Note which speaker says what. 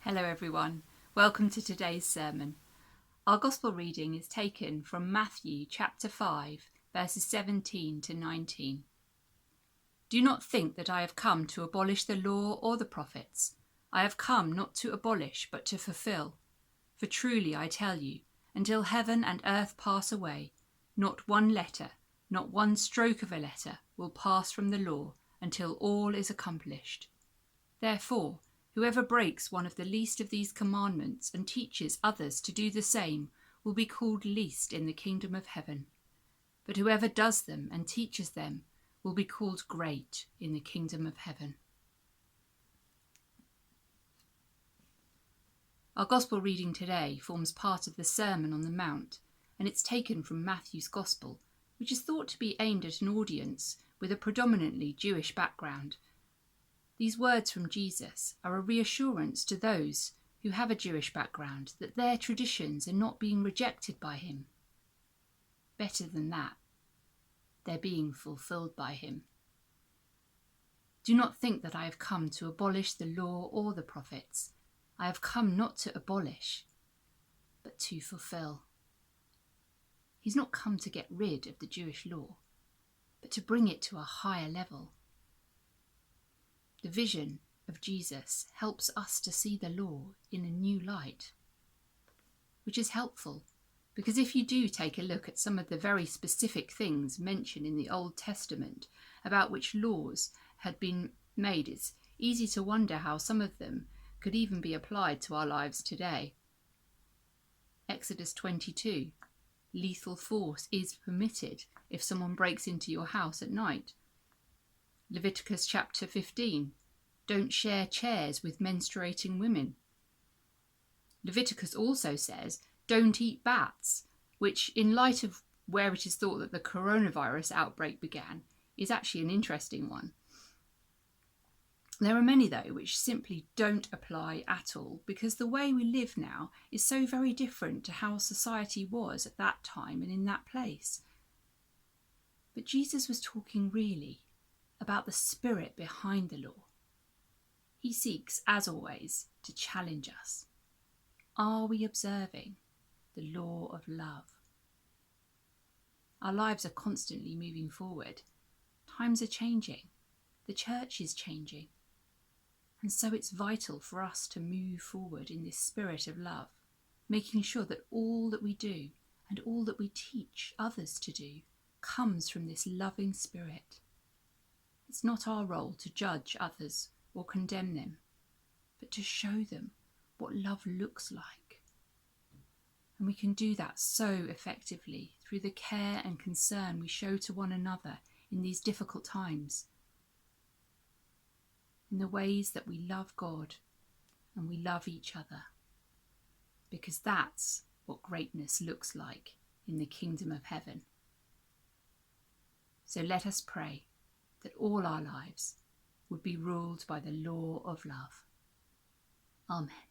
Speaker 1: Hello everyone, welcome to today's sermon. Our Gospel reading is taken from Matthew chapter 5, verses 17 to 19. Do not think that I have come to abolish the law or the prophets. I have come not to abolish but to fulfill. For truly I tell you, until heaven and earth pass away, not one letter, not one stroke of a letter will pass from the law until all is accomplished. Therefore, whoever breaks one of the least of these commandments and teaches others to do the same will be called least in the kingdom of heaven. But whoever does them and teaches them will be called great in the kingdom of heaven. Our Gospel reading today forms part of the Sermon on the Mount, and it's taken from Matthew's Gospel, which is thought to be aimed at an audience with a predominantly Jewish background. These words from Jesus are a reassurance to those who have a Jewish background that their traditions are not being rejected by him. Better than that, they're being fulfilled by him. Do not think that I have come to abolish the law or the prophets. I have come not to abolish, but to fulfill. He's not come to get rid of the Jewish law, but to bring it to a higher level. The vision of Jesus helps us to see the law in a new light, which is helpful because if you do take a look at some of the very specific things mentioned in the Old Testament about which laws had been made, it's easy to wonder how some of them could even be applied to our lives today. Exodus 22, lethal force is permitted if someone breaks into your house at night. Leviticus chapter 15, don't share chairs with menstruating women. Leviticus also says, don't eat bats, which in light of where it is thought that the coronavirus outbreak began, is actually an interesting one. There are many, though, which simply don't apply at all because the way we live now is so very different to how society was at that time and in that place. But Jesus was talking really about the spirit behind the law. He seeks, as always, to challenge us. Are we observing the law of love? Our lives are constantly moving forward. Times are changing. The church is changing. And so it's vital for us to move forward in this spirit of love, making sure that all that we do and all that we teach others to do comes from this loving spirit. It's not our role to judge others or condemn them, but to show them what love looks like. And we can do that so effectively through the care and concern we show to one another in these difficult times, in the ways that we love God and we love each other, because that's what greatness looks like in the kingdom of heaven. So let us pray that all our lives would be ruled by the law of love. Amen.